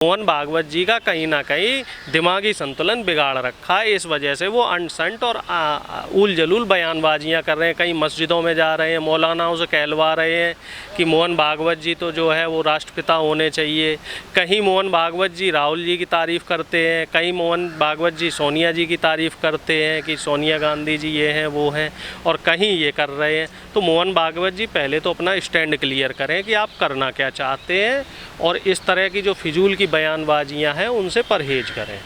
मोहन भागवत जी का कहीं ना कहीं दिमागी संतुलन बिगाड़ रखा है। इस वजह से वो अनसंट और उल जलूल बयानबाजियाँ कर रहे हैं। कहीं मस्जिदों में जा रहे हैं, मौलानाओं से कहलवा रहे हैं कि मोहन भागवत जी तो जो है वो राष्ट्रपिता होने चाहिए। कहीं मोहन भागवत जी राहुल जी की तारीफ़ करते हैं, कहीं मोहन भागवत जी सोनिया जी की तारीफ़ करते हैं कि सोनिया गांधी जी ये हैं वो हैं, और कहीं ये कर रहे हैं। तो मोहन भागवत जी पहले तो अपना स्टैंड क्लियर करें कि आप करना क्या चाहते हैं, और इस तरह की जो फिजूल की बयानबाजियां हैं उनसे परहेज करें।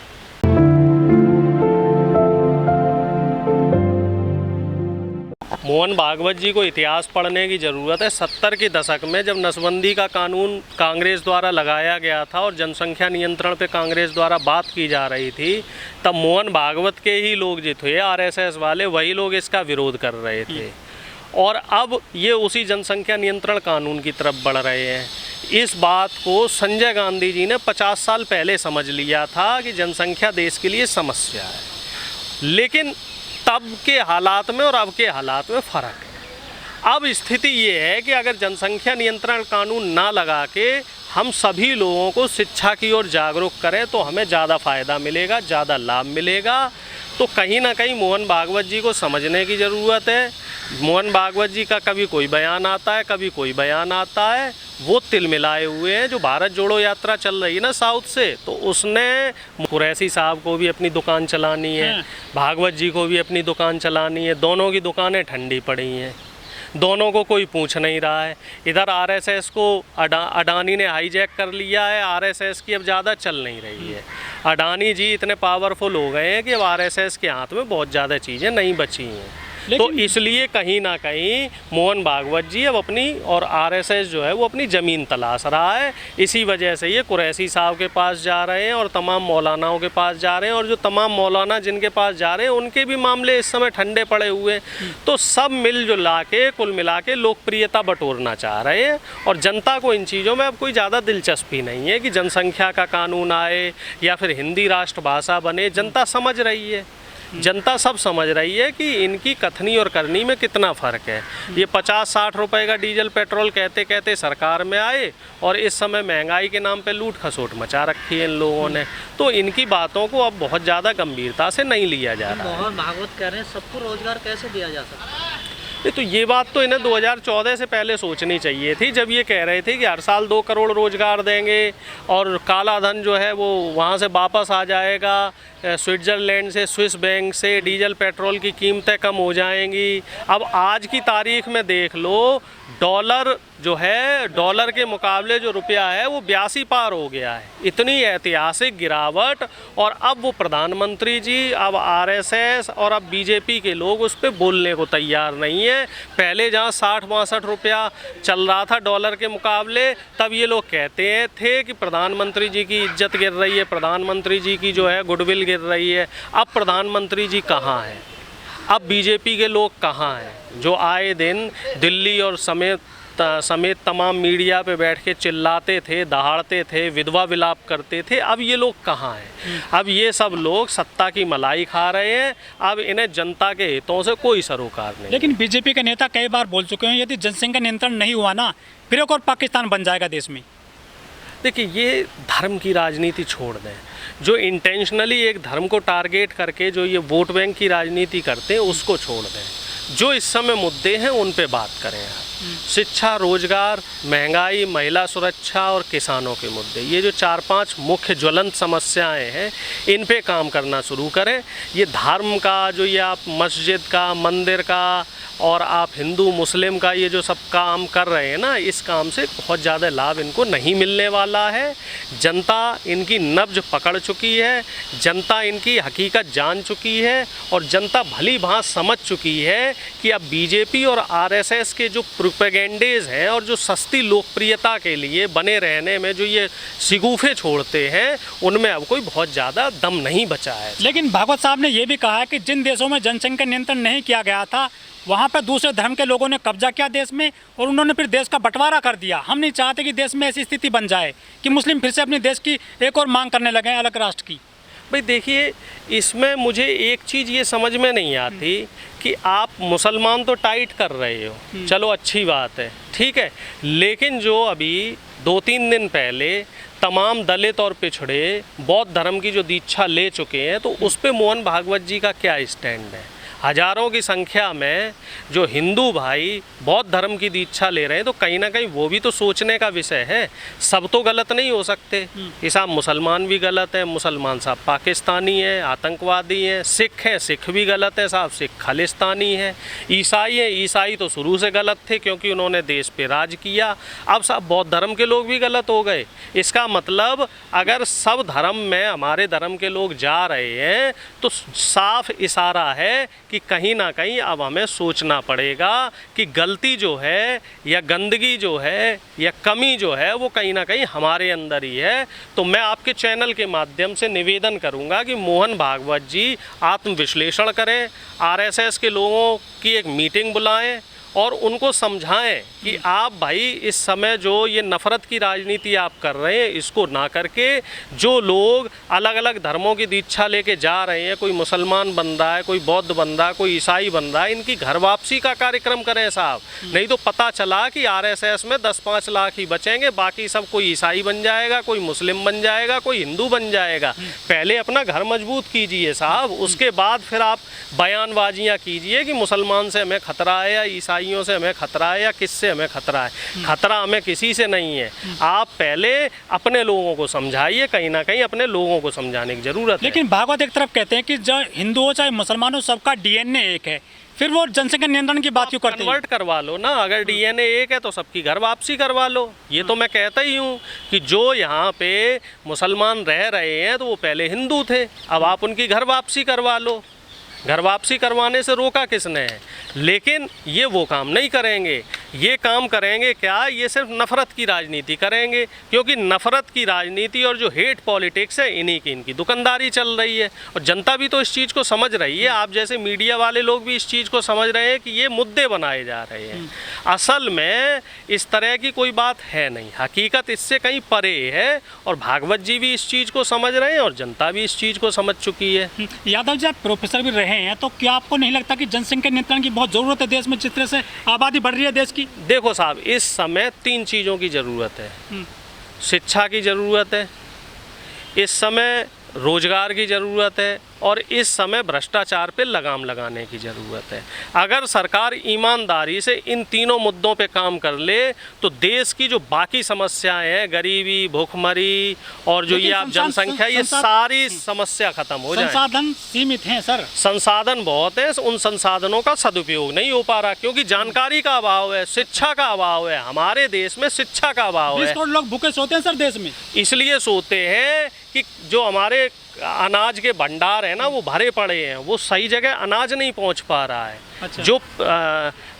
मोहन भागवत जी को इतिहास पढ़ने की ज़रूरत है। 70 के दशक में जब नसबंदी का कानून कांग्रेस द्वारा लगाया गया था और जनसंख्या नियंत्रण पे कांग्रेस द्वारा बात की जा रही थी, तब मोहन भागवत के ही लोग जो थे आरएसएस वाले, वही लोग इसका विरोध कर रहे थे। और अब ये उसी जनसंख्या नियंत्रण कानून की तरफ बढ़ रहे हैं। इस बात को संजय गांधी जी ने 50 साल पहले समझ लिया था कि जनसंख्या देश के लिए समस्या है, लेकिन तब के हालात में और अब के हालात में फ़र्क है। अब स्थिति ये है कि अगर जनसंख्या नियंत्रण कानून ना लगा के हम सभी लोगों को शिक्षा की ओर जागरूक करें तो हमें ज़्यादा फ़ायदा मिलेगा, ज़्यादा लाभ मिलेगा। तो कहीं ना कहीं मोहन भागवत जी को समझने की ज़रूरत है। मोहन भागवत जी का कभी कोई बयान आता है, कभी कोई बयान आता है, वो तिल मिलाए हुए हैं। जो भारत जोड़ो यात्रा चल रही है ना साउथ से, तो उसने कुरैशी साहब को भी अपनी दुकान चलानी है, भागवत जी को भी अपनी दुकान चलानी है। दोनों की दुकानें ठंडी पड़ी हैं, दोनों को कोई पूछ नहीं रहा है। इधर आरएसएस को अडानी ने हाईजैक कर लिया है, आरएसएस की अब ज़्यादा चल नहीं रही है। अडानी जी इतने पावरफुल हो गए हैं कि अब आरएसएस के हाथ में बहुत ज़्यादा चीज़ें नहीं बची हैं। तो इसलिए कहीं ना कहीं मोहन भागवत जी अब अपनी और आरएसएस जो है वो अपनी ज़मीन तलाश रहा है। इसी वजह से ये कुरैशी साहब के पास जा रहे हैं और तमाम मौलानाओं के पास जा रहे हैं, और जो तमाम मौलाना जिनके पास जा रहे हैं उनके भी मामले इस समय ठंडे पड़े हुए हैं। तो सब मिलजुला के कुल मिला के लोकप्रियता बटोरना चाह रहे हैं, और जनता को इन चीज़ों में अब कोई ज़्यादा दिलचस्पी नहीं है कि जनसंख्या का कानून आए या फिर हिंदी राष्ट्रभाषा बने। जनता समझ रही है, जनता सब समझ रही है कि इनकी कथनी और करनी में कितना फ़र्क है। ये 50-60 रुपए का डीजल पेट्रोल कहते कहते सरकार में आए, और इस समय महंगाई के नाम पे लूट खसोट मचा रखी है इन लोगों ने। तो इनकी बातों को अब बहुत ज़्यादा गंभीरता से नहीं लिया जा रहा है। मोहन भागवत कह रहे हैं सबको रोजगार कैसे दिया जा सकता है? तो ये बात तो इन्हें 2014 से पहले सोचनी चाहिए थी, जब ये कह रहे थे कि हर साल 2 करोड़ रोजगार देंगे और काला धन जो है वो वहाँ से वापस आ जाएगा, स्विट्ज़रलैंड से, स्विस बैंक से डीजल पेट्रोल की कीमतें कम हो जाएंगी। अब आज की तारीख में देख लो, डॉलर जो है, डॉलर के मुकाबले जो रुपया है वो 82 पार हो गया है। इतनी ऐतिहासिक गिरावट, और अब वो प्रधानमंत्री जी, अब आरएसएस और अब बीजेपी के लोग उस पर बोलने को तैयार नहीं है। पहले जहाँ 60-62 रुपया चल रहा था डॉलर के मुकाबले, तब ये लोग कहते थे कि प्रधानमंत्री जी की इज्जत गिर रही है, प्रधानमंत्री जी की जो है गुडविल गिर रही है। अब प्रधानमंत्री जी कहाँ हैं? अब बीजेपी के लोग कहाँ हैं जो आए दिन दिल्ली और समेत तमाम मीडिया पे बैठ के चिल्लाते थे, दहाड़ते थे, विधवा विलाप करते थे? अब ये लोग कहाँ हैं? अब ये सब लोग सत्ता की मलाई खा रहे हैं। अब इन्हें जनता के हितों से कोई सरोकार नहीं। लेकिन बीजेपी के नेता कई बार बोल चुके हैं यदि जनसंख्या नियंत्रण नहीं हुआ ना, फिर एक और पाकिस्तान बन जाएगा देश में। देखिए, ये धर्म की राजनीति छोड़ दें। जो इंटेंशनली एक धर्म को टारगेट करके जो ये वोट बैंक की राजनीति करते हैं उसको छोड़ दें। जो इस समय मुद्दे हैं उन पे बात करें। शिक्षा, रोजगार, महंगाई, महिला सुरक्षा और किसानों के मुद्दे, ये जो 4-5 मुख्य ज्वलंत समस्याएं हैं, इन पे काम करना शुरू करें। ये धर्म का जो ये आप मस्जिद का, मंदिर का और आप हिंदू मुस्लिम का ये जो सब काम कर रहे हैं ना, इस काम से बहुत ज़्यादा लाभ इनको नहीं मिलने वाला है। जनता इनकी नब्ज पकड़ चुकी है, जनता इनकी हकीकत जान चुकी है, और जनता भली भांति समझ चुकी है कि अब बीजेपी और आरएसएस के जो प्रोपेगेंडेज हैं और जो सस्ती लोकप्रियता के लिए बने रहने में जो ये शिगुफे छोड़ते हैं, उनमें अब कोई बहुत ज़्यादा दम नहीं बचा है। लेकिन भागवत साहब ने ये भी कहा है कि जिन देशों में जनसंख्या नियंत्रण नहीं किया गया था, वहाँ पर दूसरे धर्म के लोगों ने कब्जा किया देश में, और उन्होंने फिर देश का बंटवारा कर दिया। हम नहीं चाहते कि देश में ऐसी स्थिति बन जाए कि मुस्लिम फिर से अपने देश की एक और मांग करने लगे अलग राष्ट्र की। भाई देखिए, इसमें मुझे एक चीज़ ये समझ में नहीं आती कि आप मुसलमान तो टाइट कर रहे हो, चलो अच्छी बात है, ठीक है, लेकिन जो अभी 2-3 दिन पहले तमाम दलित और पिछड़े बौद्ध धर्म की जो दीक्षा ले चुके हैं, तो उस पे मोहन भागवत जी का क्या स्टैंड है। हजारों की संख्या में जो हिंदू भाई बौद्ध धर्म की दीक्षा ले रहे हैं, तो कहीं ना कहीं वो भी तो सोचने का विषय है। सब तो गलत नहीं हो सकते। ये साहब मुसलमान भी गलत हैं, मुसलमान साहब पाकिस्तानी हैं, आतंकवादी हैं। सिख हैं, सिख भी गलत हैं साहब, सिख खालिस्तानी हैं। ईसाई हैं, ईसाई तो शुरू से गलत थे क्योंकि उन्होंने देश पे राज किया। अब साहब बौद्ध धर्म के लोग भी गलत हो गए। इसका मतलब अगर सब धर्म में हमारे धर्म के लोग जा रहे हैं, तो साफ इशारा है कि कहीं ना कहीं अब हमें सोचना पड़ेगा कि गलती जो है या गंदगी जो है या कमी जो है वो कहीं ना कहीं हमारे अंदर ही है। तो मैं आपके चैनल के माध्यम से निवेदन करूंगा कि मोहन भागवत जी आत्मविश्लेषण करें, आरएसएस के लोगों की एक मीटिंग बुलाएं और उनको समझाएं कि आप भाई इस समय जो ये नफ़रत की राजनीति आप कर रहे हैं, इसको ना करके जो लोग अलग अलग धर्मों की दीक्षा लेके जा रहे हैं, कोई मुसलमान बन रहा है, कोई बौद्ध बन रहा है, कोई ईसाई बन रहा है, इनकी घर वापसी का कार्यक्रम करें साहब। नहीं तो पता चला कि आरएसएस में 10-5 लाख ही बचेंगे, बाकी सब कोई ईसाई बन जाएगा, कोई मुस्लिम बन जाएगा, कोई हिंदू बन जाएगा। पहले अपना घर मजबूत कीजिए साहब, उसके बाद फिर आप बयानबाजियाँ कीजिए कि मुसलमान से हमें खतरा है या ईसाइयों से हमें खतरा है या किससे हमें खतरा है। खतरा हमें किसी से नहीं है। आप पहले अपने लोगों को समझाइए, कहीं ना कहीं अपने लोगों को समझाने की जरूरत है। लेकिन भागवत एक तरफ कहते हैं कि जो हिंदू हो चाहे मुसलमान हो, सबका डीएनए एक है, फिर वो जनसंख्या नियंत्रण की बात क्यों करते हैं? कन्वर्ट करवा लो ना, अगर डीएनए एक है तो सबकी घर वापसी करवा लो। ये तो मैं कहता ही हूँ कि जो यहाँ पे मुसलमान रह रहे हैं तो वो पहले हिंदू थे, अब आप उनकी घर वापसी करवा लो। घर वापसी करवाने से रोका किसने है? लेकिन ये वो काम नहीं करेंगे। ये काम करेंगे क्या? ये सिर्फ नफ़रत की राजनीति करेंगे, क्योंकि नफ़रत की राजनीति और जो हेट पॉलिटिक्स है इन्हीं की इनकी दुकानदारी चल रही है। और जनता भी तो इस चीज़ को समझ रही है, आप जैसे मीडिया वाले लोग भी इस चीज़ को समझ रहे हैं कि ये मुद्दे बनाए जा रहे हैं। असल में इस तरह की कोई बात है नहीं, हकीकत इससे कहीं परे है। और भागवत जी भी इस चीज़ को समझ रहे हैं और जनता भी इस चीज़ को समझ चुकी है। यादव जी, आप प्रोफेसर भी रहे हैं, तो क्या आपको नहीं लगता कि जनसंख्या नियंत्रण की बहुत ज़रूरत है देश में, जिस तरह से आबादी बढ़ रही है देश की? देखो साहब, इस समय 3 चीज़ों की ज़रूरत है। शिक्षा की ज़रूरत है, इस समय रोजगार की ज़रूरत है, और इस समय भ्रष्टाचार पे लगाम लगाने की ज़रूरत है। अगर सरकार ईमानदारी से इन तीनों मुद्दों पे काम कर ले तो देश की जो बाकी समस्याएं हैं, गरीबी, भूखमरी और जो ये आप जनसंख्या, ये सारी समस्या खत्म हो जाए। संसाधन सीमित हैं सर, संसाधन बहुत है, उन संसाधनों का सदुपयोग नहीं हो पा रहा क्योंकि जानकारी का अभाव है, शिक्षा का अभाव है। हमारे देश में शिक्षा का अभाव है। 20 करोड़ लोग भूखे सोते हैं सर देश में। इसलिए सोते हैं कि जो हमारे अनाज के भंडार है ना वो भरे पड़े हैं, वो सही जगह अनाज नहीं पहुंच पा रहा है। अच्छा। जो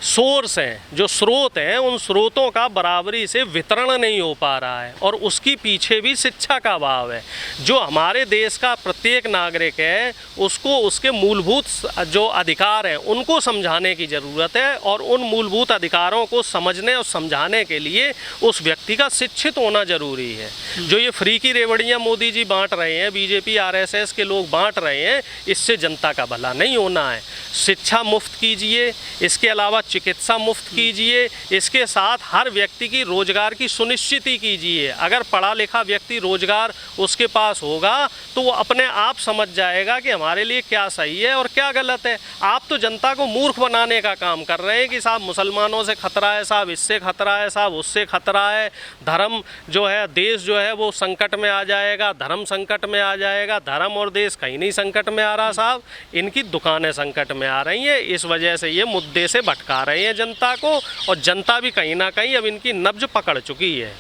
सोर्स हैं, जो स्रोत हैं, उन स्रोतों का बराबरी से वितरण नहीं हो पा रहा है, और उसकी पीछे भी शिक्षा का अभाव है। जो हमारे देश का प्रत्येक नागरिक है उसको उसके मूलभूत जो अधिकार हैं उनको समझाने की ज़रूरत है, और उन मूलभूत अधिकारों को समझने और समझाने के लिए उस व्यक्ति का शिक्षित होना ज़रूरी है। जो ये फ्री की रेवड़ियाँ मोदी जी बांट रहे हैं, बीजेपी आरएसएस के लोग बांट रहे हैं, इससे जनता का भला नहीं होना है। शिक्षा मुफ्त कीजिए, इसके अलावा चिकित्सा मुफ्त कीजिए, इसके साथ हर व्यक्ति की रोजगार की सुनिश्चिति कीजिए। अगर पढ़ा लिखा व्यक्ति रोजगार उसके पास होगा तो वो अपने आप समझ जाएगा कि हमारे लिए क्या सही है और क्या गलत है। आप तो जनता को मूर्ख बनाने का काम कर रहे हैं कि साहब मुसलमानों से खतरा है, साहब इससे खतरा है, साहब उससे खतरा है, धर्म जो है, देश जो है वो संकट में आ जाएगा, धर्म संकट में आ जाएगा। धर्म और देश कहीं नहीं संकट में आ रहा साहब, इनकी दुकानें संकट में आ रही हैं। इस वजह से ये मुद्दे से भटका रहे हैं जनता को, और जनता भी कहीं ना कहीं अब इनकी नब्ज पकड़ चुकी है।